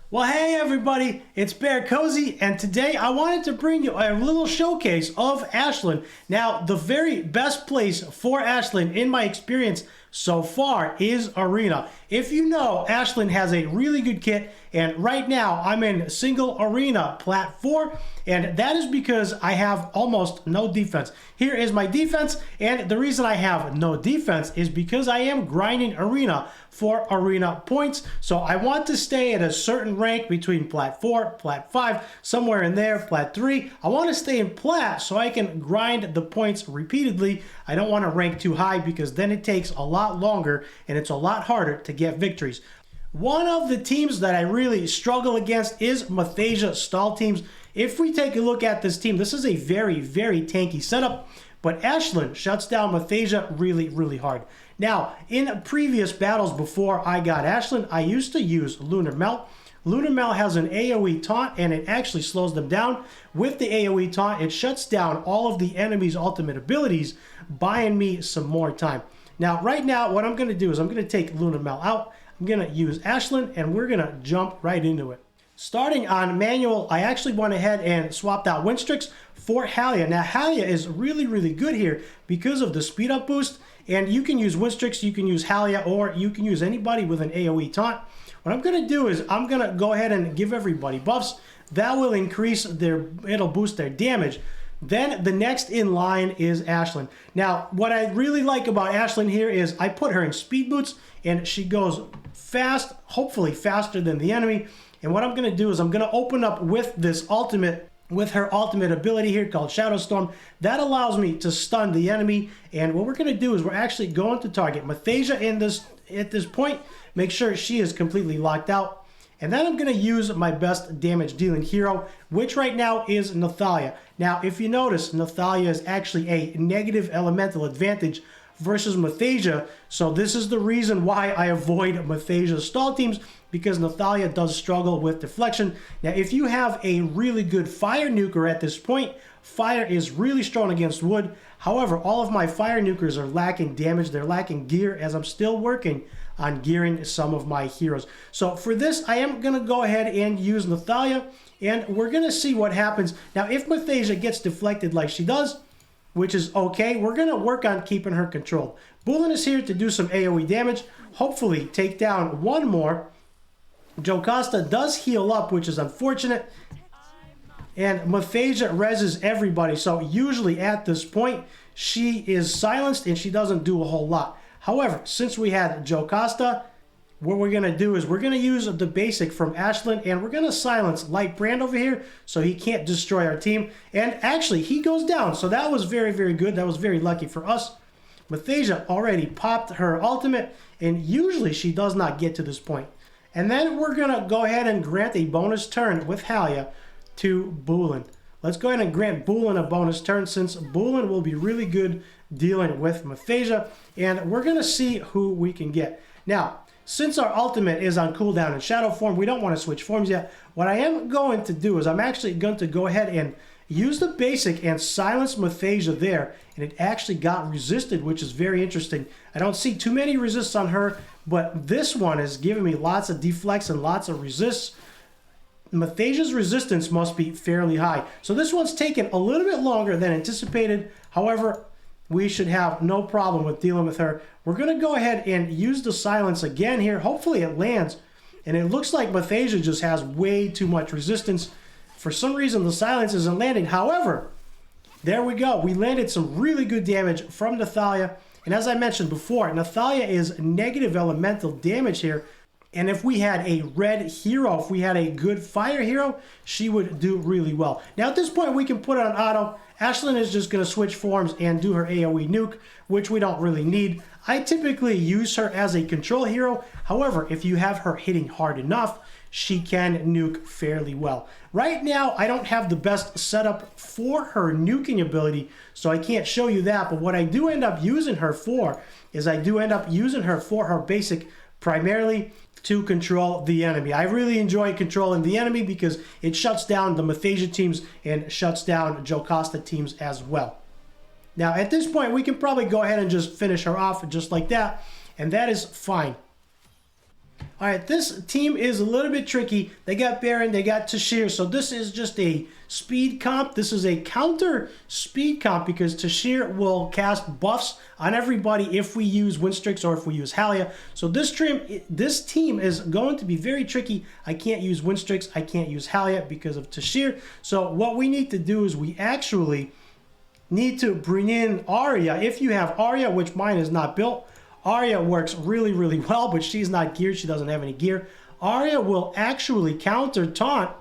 Well, hey everybody, it's BearCozy, and today I wanted to bring you a little showcase of Ashlynn. Now, the very best place for Ashlynn, in my experience so far, is Arena. If you know, Ashlynn has a really good kit, and right now I'm in single arena plat 4, and that is because I have almost no defense. Here is my defense, and the reason I have no defense is because I am grinding arena for arena points. So I want to stay at a certain rank between plat 4, plat 5, somewhere in there, plat 3. I want to stay in plat so I can grind the points repeatedly. I don't want to rank too high because then it takes a lot longer and it's a lot harder to get victories. One of the teams that I really struggle against is Mathasia stall teams. If we take a look at this team, this is a very, very tanky setup, but Ashlynn shuts down Mathasia really, really hard. Now, in previous battles before I got Ashlynn, I used to use Lunar Melt. Lunar Melt has an AoE taunt and it actually slows them down. With the AoE taunt, it shuts down all of the enemy's ultimate abilities, buying me some more time. Now, right now, what I'm going to do is I'm going to take Lunar Melt out. I'm going to use Ashlynn and we're going to jump right into it. Starting on manual, I actually went ahead and swapped out Winstrix for Halia. Now, Halia is really, really good here because of the speed up boost. And you can use Winstrix, you can use Halia, or you can use anybody with an AoE taunt. What I'm going to do is I'm going to go ahead and give everybody buffs. That will increase it'll boost their damage. Then the next in line is Ashlynn. Now, what I really like about Ashlynn here is I put her in speed boots and she goes fast, hopefully faster than the enemy. And what I'm going to do is I'm going to open up with this ultimate, with her ultimate ability here called Shadow Storm. That allows me to stun the enemy. And what we're going to do is we're actually going to target Mathasia at this point. Make sure she is completely locked out. And then I'm going to use my best damage dealing hero, which right now is Nathalia. Now, if you notice, Nathalia is actually a negative elemental advantage versus Mathasia. So this is the reason why I avoid Mathasia stall teams, because Nathalia does struggle with deflection. Now, if you have a really good fire nuker at this point, fire is really strong against wood. However, all of my fire nukers are lacking damage. They're lacking gear, as I'm still working on gearing some of my heroes. So for this, I am going to go ahead and use Nathalia, and we're going to see what happens. Now, if Mathasia gets deflected like she does, which is okay, we're going to work on keeping her controlled. Bulin is here to do some AoE damage, hopefully take down one more. Jocasta does heal up, which is unfortunate. And Mathasia reses everybody, so usually at this point, she is silenced and she doesn't do a whole lot. However, since we had Jocasta, what we're going to do is we're going to use the basic from Ashlynn and we're going to silence Light Brand over here so he can't destroy our team. And actually, he goes down, so that was very, very good. That was very lucky for us. Mathasia already popped her ultimate, and usually she does not get to this point. And then we're going to go ahead and grant a bonus turn with Halia to Bulin. Let's go ahead and grant Bulin a bonus turn, since Bulin will be really good dealing with Mathasia, and we're going to see who we can get. Now, since our ultimate is on cooldown in shadow form, we don't want to switch forms yet. What I am going to do is I'm actually going to go ahead and use the basic and silence Mathasia there, and it actually got resisted, which is very interesting. I don't see too many resists on her, but this one is giving me lots of deflects and lots of resists. Mathasia's resistance must be fairly high. So this one's taken a little bit longer than anticipated. However, we should have no problem with dealing with her. We're going to go ahead and use the silence again here. Hopefully it lands. And it looks like Mathasia just has way too much resistance. For some reason, the silence isn't landing. However, there we go. We landed some really good damage from Nathalia. And as I mentioned before, Nathalia is negative elemental damage here. And if we had a red hero, if we had a good fire hero, she would do really well. Now at this point, we can put it on auto. Ashlynn is just going to switch forms and do her AoE nuke, which we don't really need. I typically use her as a control hero. However, if you have her hitting hard enough, she can nuke fairly well. Right now, I don't have the best setup for her nuking ability, so I can't show you that. But what I do end up using her for is I do end up using her for her basic primarily to control the enemy. I really enjoy controlling the enemy because it shuts down the Mathasia teams and shuts down Jocasta teams as well. Now, at this point, we can probably go ahead and just finish her off just like that, and that is fine. All right, this team is a little bit tricky. They got Baron, they got Tashir, so this is just a speed comp. This is a counter speed comp because Tashir will cast buffs on everybody if we use Winstrix or if we use Halia. So this team is going to be very tricky. I can't use Winstrix, I can't use Halia because of Tashir. So what we need to do is we actually need to bring in Arya. If you have Arya, which mine is not built, Arya works really, really well, but she's not geared. She doesn't have any gear. Arya will actually counter taunt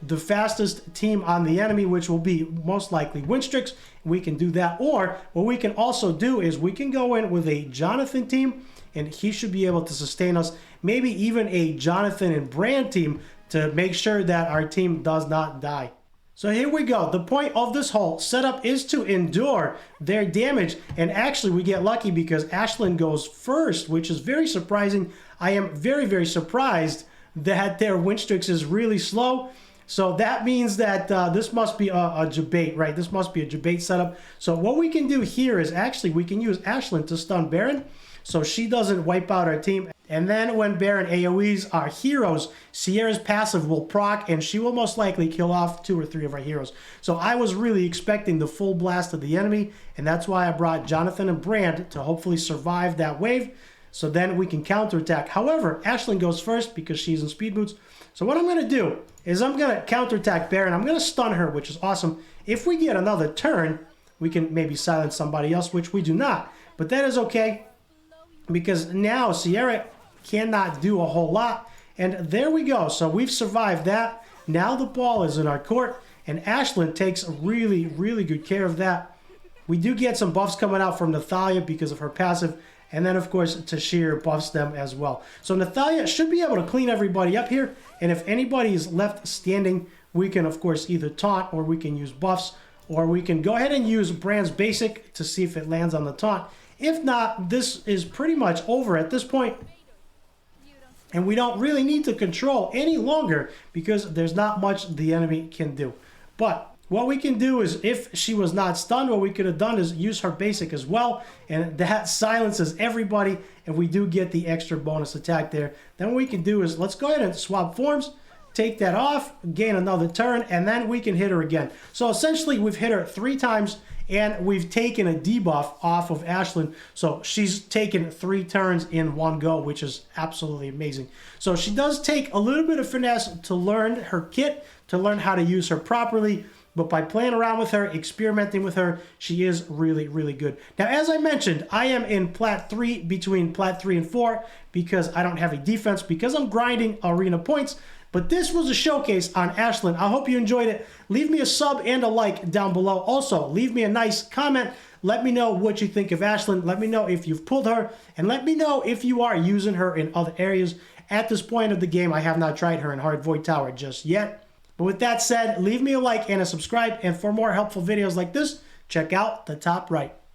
the fastest team on the enemy, which will be most likely Winstrix. We can do that. Or what we can also do is we can go in with a Jonathan team, and he should be able to sustain us. Maybe even a Jonathan and Brand team to make sure that our team does not die. So here we go. The point of this whole setup is to endure their damage. And actually we get lucky because Ashlynn goes first, which is very surprising. I am very, very surprised that their Winstrix is really slow. So that means that this must be a debate, right? This must be a debate setup. So what we can do here is actually we can use Ashlynn to stun Baron so she doesn't wipe out our team. And then when Baron AoEs our heroes, Sierra's passive will proc and she will most likely kill off 2 or 3 of our heroes. So I was really expecting the full blast of the enemy, and that's why I brought Jonathan and Brand to hopefully survive that wave, so then we can counterattack. However, Ashlynn goes first because she's in speed boots. So what I'm going to do is I'm going to counterattack Baron. I'm going to stun her, which is awesome. If we get another turn, we can maybe silence somebody else, which we do not. But that is okay because now Sierra cannot do a whole lot. And there we go. So we've survived that. Now the ball is in our court, and Ashlynn takes really, really good care of that. We do get some buffs coming out from Nathalia because of her passive, and then of course Tashir buffs them as well. So Nathalia should be able to clean everybody up here, and if anybody is left standing, we can of course either taunt, or we can use buffs, or we can go ahead and use Brand's basic to see if it lands on the taunt. If not, this is pretty much over at this point. And we don't really need to control any longer because there's not much the enemy can do. But what we can do is, if she was not stunned, what we could have done is use her basic as well. And that silences everybody, and we do get the extra bonus attack there. Then what we can do is, let's go ahead and swap forms, take that off, gain another turn, and then we can hit her again. So essentially we've hit her 3 times, and we've taken a debuff off of Ashlynn. So she's taken 3 turns in one go, which is absolutely amazing. So she does take a little bit of finesse to learn her kit, to learn how to use her properly. But by playing around with her, experimenting with her, she is really, really good. Now, as I mentioned, I am in Plat 3, between Plat 3 and 4, because I don't have a defense, because I'm grinding arena points. But this was a showcase on Ashlynn. I hope you enjoyed it. Leave me a sub and a like down below. Also, leave me a nice comment. Let me know what you think of Ashlynn. Let me know if you've pulled her. And let me know if you are using her in other areas. At this point of the game, I have not tried her in Hard Void Tower just yet. But with that said, leave me a like and a subscribe. And for more helpful videos like this, check out the top right.